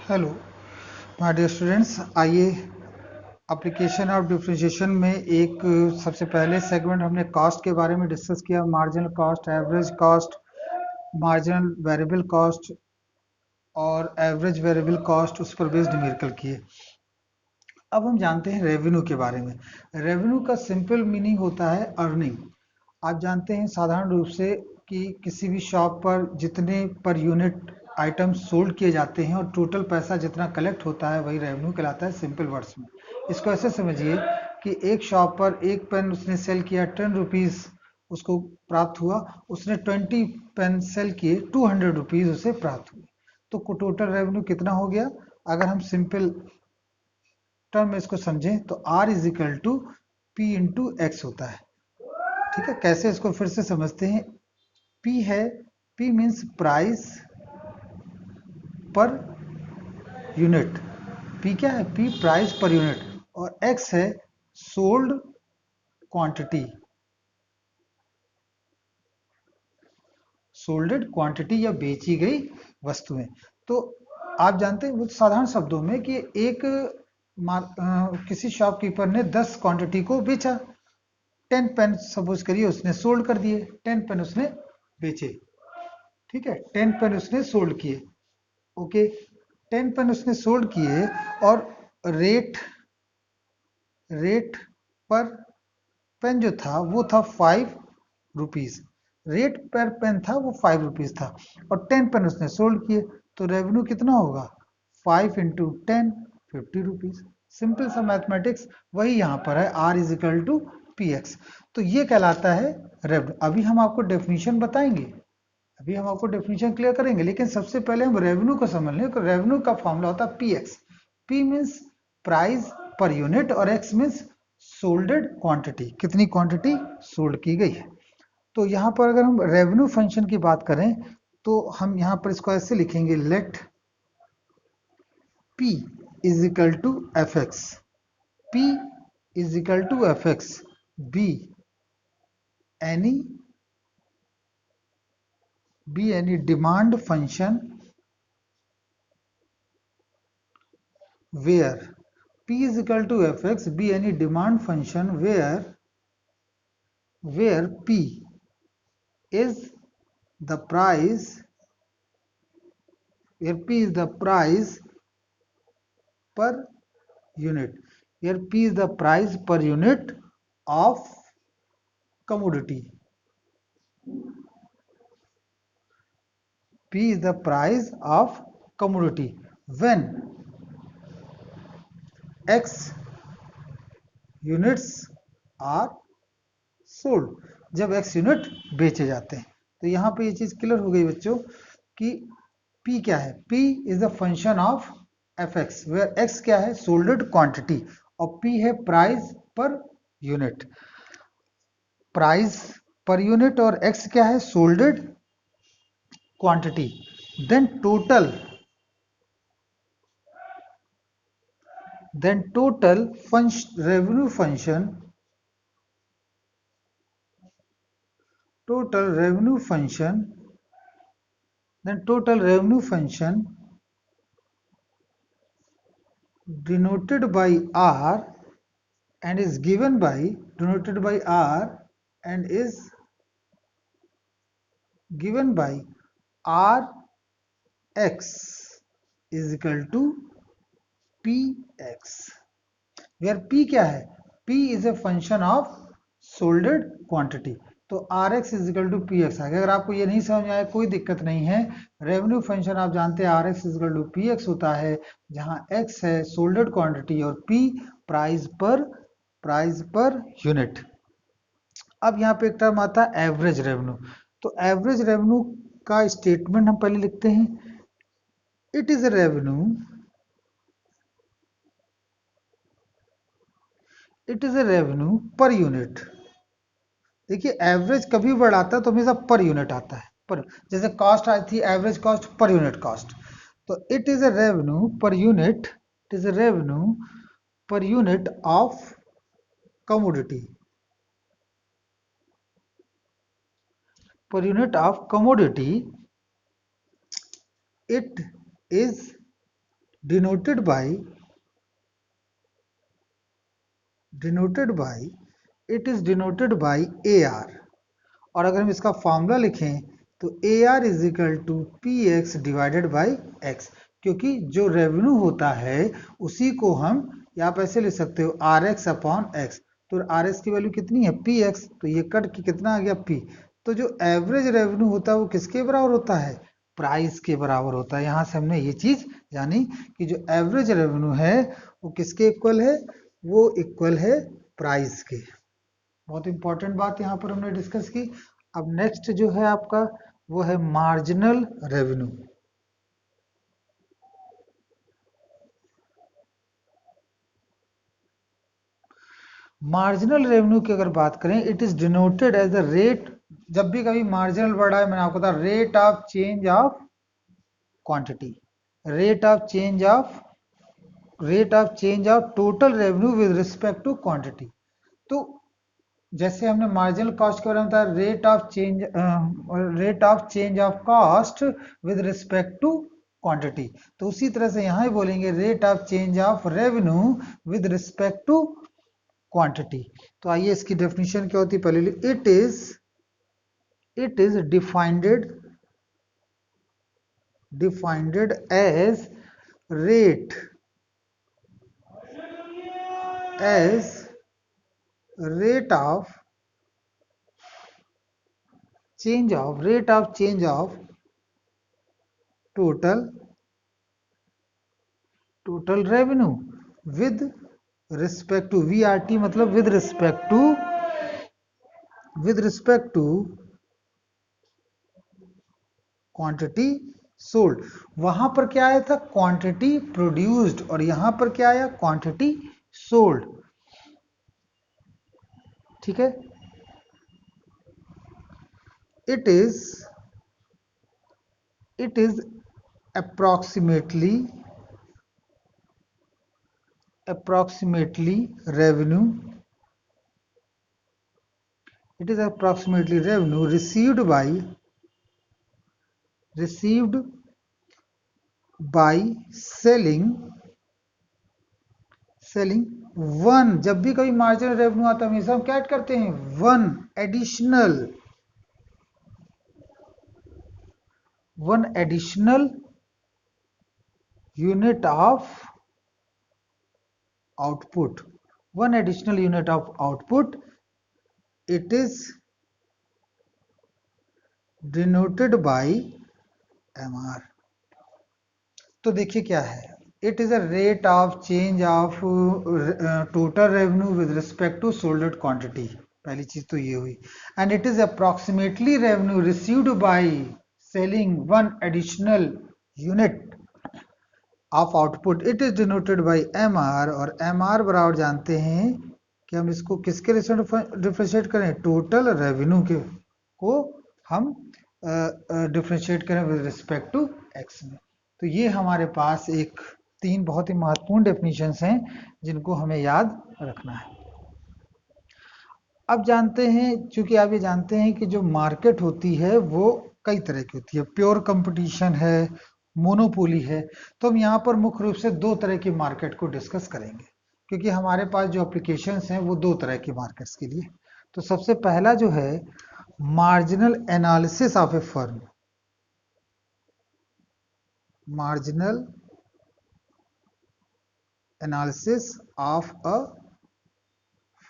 Hello my dear students, आइए application of differentiation में एक सबसे पहले सेगमेंट हमने कॉस्ट के बारे में डिस्कस किया। Marginal cost, average cost, marginal variable cost और एवरेज वेरिएबल कॉस्ट, उस पर बेस्ड न्यूमेरिकल किए। अब हम जानते हैं रेवेन्यू के बारे में। रेवेन्यू का सिंपल मीनिंग होता है अर्निंग। आप जानते हैं साधारण रूप से कि किसी भी शॉप पर जितने पर यूनिट आइटम्स सोल्ड किए जाते हैं और टोटल पैसा जितना कलेक्ट होता है वही रेवेन्यू कहलाता है। सिंपल वर्ड्स में इसको ऐसे समझिए कि एक शॉप पर एक पेन उसने सेल किया 10 रुपीज़ उसको प्राप्त हुआ, उसने 20 पेन सेल किए 200 रुपीज़ उसे प्राप्त हुए। तो टोटल रेवेन्यू कितना हो गया? अगर हम सिंपल टर्म में इसको समझें तो R is equal to P into X होता है। ठीक है, कैसे इसको फिर से समझते हैं। P है, P means price per unit. P क्या है? P price per unit. और X है सोल्ड क्वांटिटी, सोल्डेड क्वांटिटी या बेची गई वस्तुएं। तो आप जानते हैं वो साधारण शब्दों में कि एक किसी शॉपकीपर ने 10 क्वांटिटी को बेचा। 10 पेन सपोज करिए उसने सोल्ड कर दिए, 10 पेन उसने बेचे। ठीक है, 10 पेन उसने सोल्ड किए। ओके, 10 पेन उसने सोल्ड किए और रेट रेट पर पेन जो था वो था 5 रुपीज। रेट पर पेन था वो 5 रुपीज था और 10 पेन उसने सोल्ड किए, तो रेवेन्यू कितना होगा? 5 इंटू 10, 50 रुपीज। सिंपल सा मैथमेटिक्स वही यहाँ पर है, R is equal to P X. तो ये कहलाता है रेवेन्यू। अभी हम आपको डेफिनेशन बताएंगे, अभी हम आपको डेफिनेशन क्लियर करेंगे, लेकिन सबसे पहले हम रेवेन्यू को समझ लें। तो रेवेन्यू का फॉर्मूला होता है P x. P means price per unit और एक्स मीन्स सोल्डेड क्वांटिटी, कितनी क्वांटिटी सोल्ड की गई है। तो यहाँ पर अगर हम रेवेन्यू फंक्शन की बात करें तो हम यहाँ पर इसको ऐसे लिखेंगे, let P is equal to F X. P is equal to F X be any demand function where P is equal to fx be any demand function where P is the price, where P is the price per unit, where P is the price per unit of commodity. P is the price of commodity when X units are sold, जब x unit बेचे जाते हैं। तो यहाँ पे ये चीज clear हो गई बच्चों कि P क्या है। P is the function of F X, where x क्या है? सोल्डेड क्वांटिटी, और P है price per unit. Price per unit और x क्या है? Solded quantity. Then total revenue function, total revenue function denoted by R and is given by Rx is equal to Px, where P क्या है? P is a function of solded quantity। तो Rx is equal to Px आ गया। अगर आपको ये नहीं समझ में आया कोई दिक्कत नहीं है। रेवेन्यू फंक्शन आप जानते हैं Rx is equal to Px होता है, जहां x है सोल्डेड क्वांटिटी और P प्राइस पर यूनिट। अब यहाँ पे एक टर्म आता है एवरेज रेवेन्यू। तो एवरेज रेवेन्यू का स्टेटमेंट हम पहले लिखते हैं। It is a revenue, per unit. देखिए एवरेज कभी वर्ड आता है तो हमेशा पर यूनिट आता है। पर जैसे कॉस्ट आई थी, average cost per unit cost. तो it is a revenue per unit, it is a revenue per unit of commodity, per unit of commodity. It is denoted by it is denoted by AR। और अगर हम इसका formula लिखें तो AR is equal to PX divided by X, क्योंकि जो revenue होता है उसी को हम यहाँ पे ऐसे लिख सकते हो RX अपॉन X। तो RX की वैल्यू कितनी है PX, तो ये कट के कितना आ गया P। तो जो एवरेज रेवेन्यू होता है वो किसके बराबर होता है, प्राइस के बराबर होता है। यहाँ से हमने ये चीज जानी कि जो एवरेज रेवेन्यू है वो किसके इक्वल है, वो इक्वल है प्राइस के। बहुत इंपॉर्टेंट बात यहाँ पर हमने डिस्कस की। अब नेक्स्ट जो है आपका वो है मार्जिनल रेवेन्यू। मार्जिनल रेवेन्यू की अगर बात करें, it is denoted as the rate, जब भी कभी मार्जिनल बढ़ा है मैंने आपको बताया rate of change of quantity, rate of change of total revenue with respect to quantity. तो जैसे हमने मार्जिनल कॉस्ट के बारे में बताया rate of change of cost with respect to quantity, तो उसी तरह से यहाँ ही बोलेंगे rate of change of revenue with respect to quantity. तो आइए इसकी डेफिनेशन क्या होती है पहले, it is defined as rate of change of total revenue with respect to VRT, मतलब with respect to quantity sold. वहां पर क्या आया था, क्वांटिटी प्रोड्यूस्ड, और यहां पर क्या आया, क्वांटिटी सोल्ड। ठीक है, it is approximately revenue received by selling one. जब भी कभी मार्जिनल रेवेन्यू आता है हमेशा हम क्या ऐड करते हैं, one additional unit of output, it is denoted by MR। तो देखिए क्या है, it is a rate of change of total revenue with respect to solded quantity, पहली चीज तो ये हुई। And it is approximately revenue received by selling one additional unit of output, it is denoted by MR। और MR बराबर जानते हैं कि हम इसको किसके डिफरेंशिएट करें, टोटल रेवेन्यू के को हम डिफरेंशिएट करें विद रिस्पेक्ट टू X में। तो ये हमारे पास एक 3 बहुत ही महत्वपूर्ण डेफिनेशंस हैं जिनको हमें याद रखना है। अब जानते हैं, चूंकि आप ये जानते हैं कि जो मार्केट होती है वो कई तरह की होती है, प्योर कंपटीशन है, मोनोपोली है। तो हम यहाँ पर मुख्य रूप से 2 तरह की मार्केट को डिस्कस करेंगे, क्योंकि हमारे पास जो एप्लीकेशंस हैं वो 2 तरह की मार्केट्स के लिए। तो सबसे पहला जो है marginal analysis of A firm, marginal analysis of a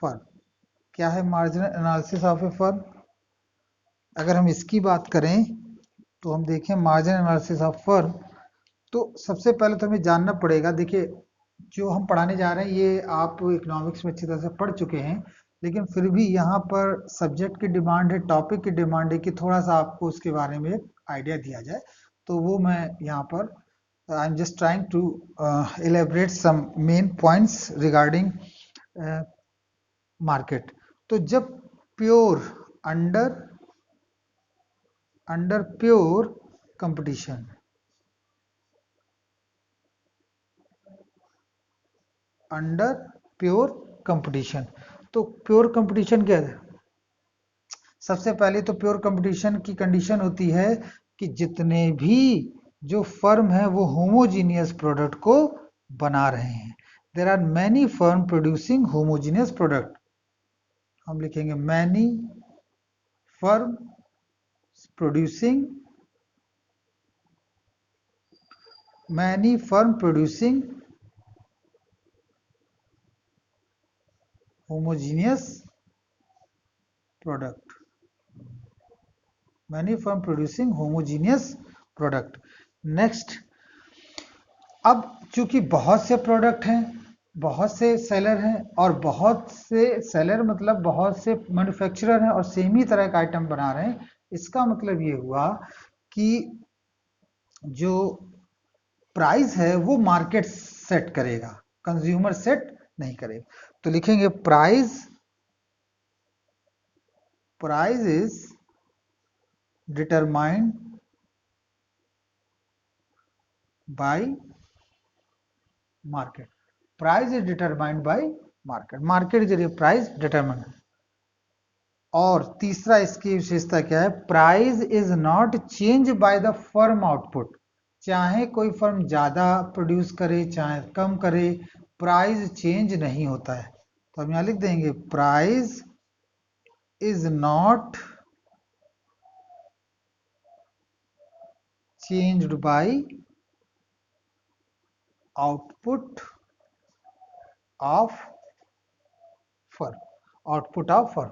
firm. क्या है marginal analysis of A firm? अगर हम इसकी बात करें तो हम देखें मार्जिनल एनालिसिस ऑफ फर्म, तो सबसे पहले तो हमें जानना पड़ेगा, देखिए जो हम पढ़ाने जा रहे हैं ये आप इकोनॉमिक्स में अच्छी तरह से पढ़ चुके हैं, लेकिन फिर भी यहाँ पर सब्जेक्ट की डिमांड है, टॉपिक की डिमांड है कि थोड़ा सा आपको उसके बारे में आइडिया दिया जाए। तो वो मैं यहाँ पर I am just trying to elaborate some main points regarding market. तो जब pure under pure competition, under pure competition, तो प्योर कंपटीशन क्या है? सबसे पहले तो प्योर कंपटीशन की कंडीशन होती है कि जितने भी जो फर्म है वो होमोजीनियस प्रोडक्ट को बना रहे हैं। There are many firm producing homogeneous product. हम लिखेंगे many firm producing homogeneous product। many firm producing homogeneous product। Next, अब चूंकि बहुत से प्रोडक्ट हैं, बहुत से सेलर हैं, और बहुत से सेलर मतलब बहुत से मैन्युफैक्चरर हैं और सेम ही तरह का आइटम बना रहे हैं, इसका मतलब ये हुआ कि जो प्राइस है वो मार्केट सेट करेगा, कंज्यूमर सेट नहीं करेगा। तो लिखेंगे price is determined by market. Price is determined by market. Market के जरिए प्राइस डिटरमाइन। और तीसरा इसकी विशेषता क्या है, price is not change by the firm output. चाहे कोई फर्म ज्यादा प्रोड्यूस करे चाहे कम करे, प्राइस चेंज नहीं होता है। तो हम यहां लिख देंगे price is not changed by output of firm. Output of firm.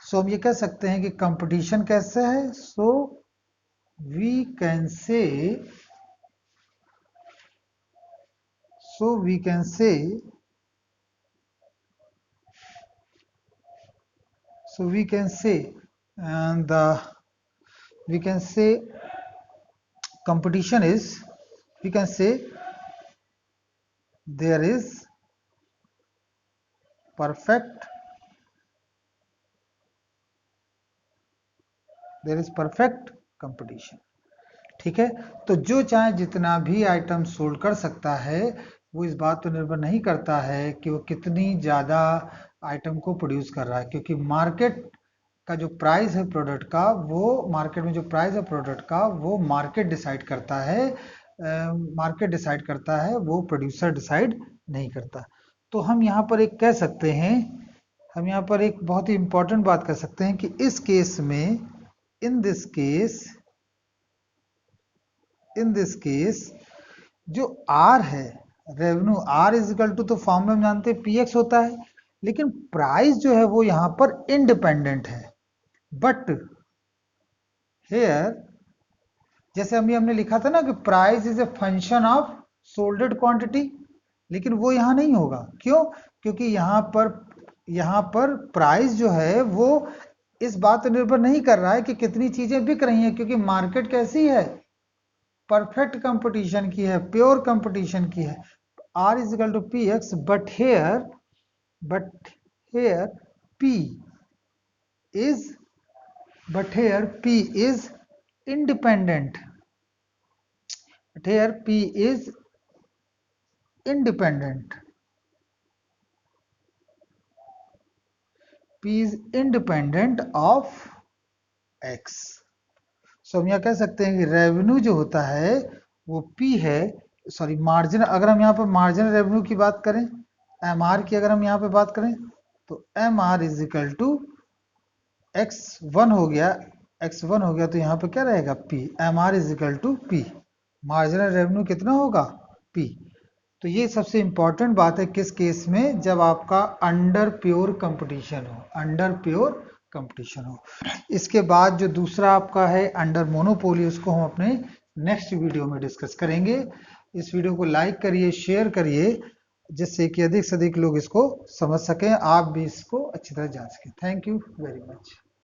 So हम ये कह सकते हैं कि कंपटीशन कैसे है। So we can say competition is, we can say there is perfect competition। ठीक है, तो जो चाहे जितना भी आइटम सोल्ड कर सकता है, वो इस बात पर निर्भर नहीं करता है कि वो कितनी ज्यादा आइटम को प्रोड्यूस कर रहा है, क्योंकि मार्केट का जो प्राइस है प्रोडक्ट का, वो मार्केट में जो प्राइस है प्रोडक्ट का वो मार्केट डिसाइड करता है। वो प्रोड्यूसर डिसाइड नहीं करता। तो हम यहाँ पर एक कह सकते हैं, हम यहाँ पर एक बहुत ही इंपॉर्टेंट बात कर सकते हैं कि इस केस में, इन दिस केस जो R है, revenue, R is equal to, तो फॉर्मूला में जानते हैं PX होता है, लेकिन प्राइस जो है वो यहाँ पर इंडिपेंडेंट है। बट हेयर, जैसे हमने लिखा था ना कि price is a function of solded quantity, लेकिन वो यहां नहीं होगा। क्यों? क्योंकि यहाँ पर प्राइस जो है वो इस बात पर निर्भर नहीं कर रहा है कि कितनी चीजें बिक रही हैं, क्योंकि मार्केट कैसी है, परफेक्ट कंपटीशन की है, प्योर कंपटीशन की है। R is equal to PX, but here P is independent। But here P is independent। P is independent of X। सो हम यह कह सकते हैं कि रेवेन्यू जो होता है वो P है, सॉरी मार्जिन, अगर हम यहाँ पर मार्जिनल रेवेन्यू की बात करें, MR की अगर हम यहाँ पे बात करें, तो MR is equal to X1 हो गया, तो यहाँ पे क्या रहेगा P। MR is equal to P। Marginal revenue कितना होगा P। तो ये सबसे इंपॉर्टेंट बात है किस केस में, जब आपका अंडर प्योर कंपटीशन हो। इसके बाद जो दूसरा आपका है अंडर मोनोपोली, उसको हम अपने नेक्स्ट वीडियो में डिस्कस करेंगे। इस वीडियो को लाइक करिए, शेयर करिए, जिससे कि अधिक से अधिक लोग इसको समझ सकें, आप भी इसको अच्छी तरह जान सकें। Thank you very much.